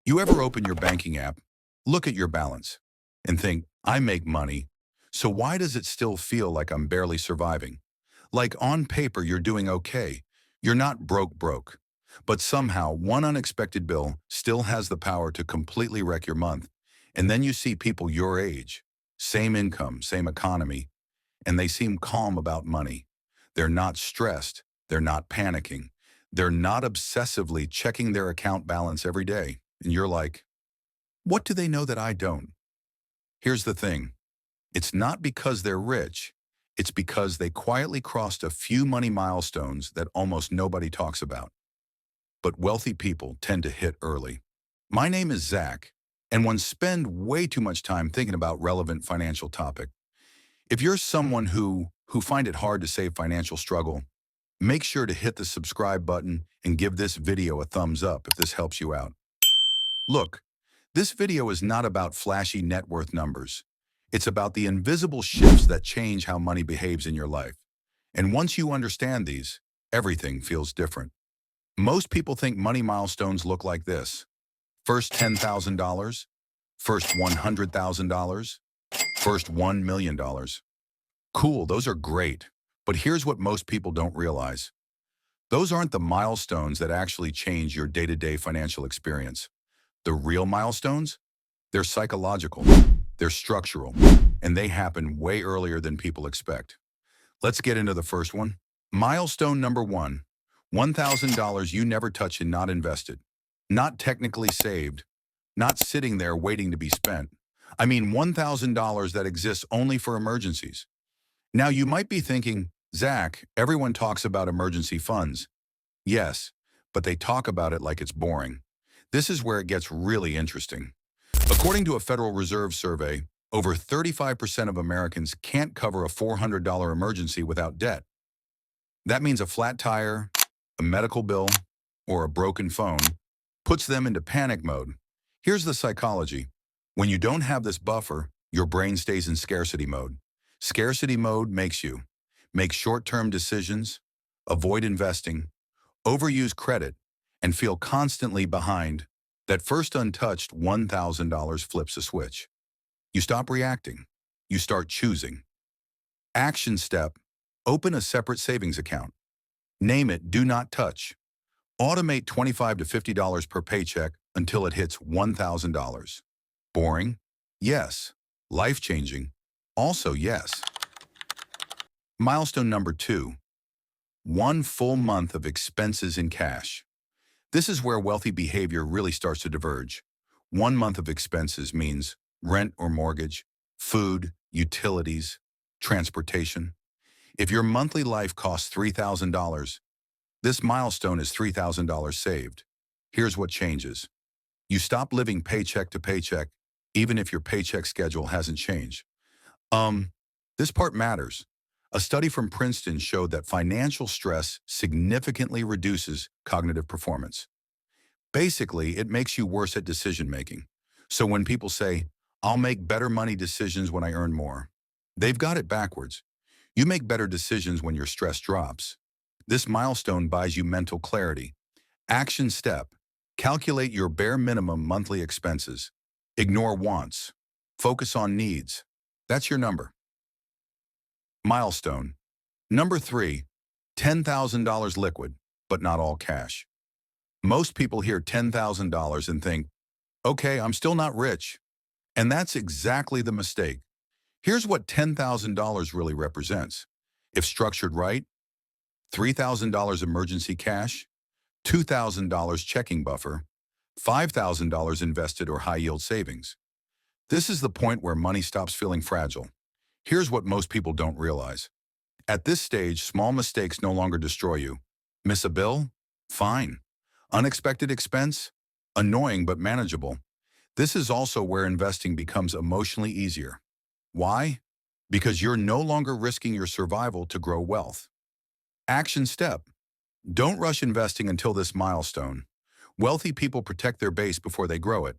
You ever open your banking app, look at your balance, and think, I make money, so why does it still feel like I'm barely surviving? Like on paper, you're doing okay. You're not broke. But somehow, one unexpected bill still has the power to completely wreck your month. And then you see people your age, same income, same economy, and they seem calm about money. They're not stressed. They're not panicking. They're not obsessively checking their account balance every day. And you're like, what do they know that I don't? Here's the thing. It's not because they're rich. It's because they quietly crossed a few money milestones that almost nobody talks about. But wealthy people tend to hit early. My name is Zach, and one spend way too much time thinking about relevant financial topic. If you're someone who find it hard to save financial struggle, make sure to hit the subscribe button and give this video a thumbs up if this helps you out. Look, this video is not about flashy net worth numbers. It's about the invisible shifts that change how money behaves in your life. And once you understand these, everything feels different. Most people think money milestones look like this. First $10,000, first $100,000, first $1 million. Cool, those are great. But here's what most people don't realize. Those aren't the milestones that actually change your day-to-day financial experience. The real milestones? They're psychological, they're structural, and they happen way earlier than people expect. Let's get into the first one. Milestone number one, $1,000 you never touch and not invested. Not technically saved, not sitting there waiting to be spent. I mean $1,000 that exists only for emergencies. Now you might be thinking, Zach, everyone talks about emergency funds. Yes, but they talk about it like it's boring. This is where it gets really interesting. According to a Federal Reserve survey, over 35% of Americans can't cover a $400 emergency without debt. That means a flat tire, a medical bill, or a broken phone puts them into panic mode. Here's the psychology. When you don't have this buffer, your brain stays in scarcity mode. Scarcity mode makes you make short-term decisions, avoid investing, overuse credit, and feel constantly behind. That first untouched $1,000 flips a switch. You stop reacting. You start choosing. Action step, open a separate savings account. Name it Do Not Touch. Automate $25 to $50 per paycheck until it hits $1,000. Boring? Yes. Life-changing? Also yes. Milestone number two, 1 full month of expenses in cash. This is where wealthy behavior really starts to diverge. 1 month of expenses means rent or mortgage, food, utilities, transportation. If your monthly life costs $3,000, this milestone is $3,000 saved. Here's what changes. You stop living paycheck to paycheck, even if your paycheck schedule hasn't changed. This part matters. A study from Princeton showed that financial stress significantly reduces cognitive performance. Basically, it makes you worse at decision-making. So when people say, I'll make better money decisions when I earn more, they've got it backwards. You make better decisions when your stress drops. This milestone buys you mental clarity. Action step, calculate your bare minimum monthly expenses. Ignore wants. Focus on needs. That's your number. Milestone. Number three, $10,000 liquid, but not all cash. Most people hear $10,000 and think, okay, I'm still not rich. And that's exactly the mistake. Here's what $10,000 really represents. If structured right, $3,000 emergency cash, $2,000 checking buffer, $5,000 invested or high-yield savings. This is the point where money stops feeling fragile. Here's what most people don't realize. At this stage, small mistakes no longer destroy you. Miss a bill? Fine. Unexpected expense? Annoying but manageable. This is also where investing becomes emotionally easier. Why? Because you're no longer risking your survival to grow wealth. Action step. Don't rush investing until this milestone. Wealthy people protect their base before they grow it.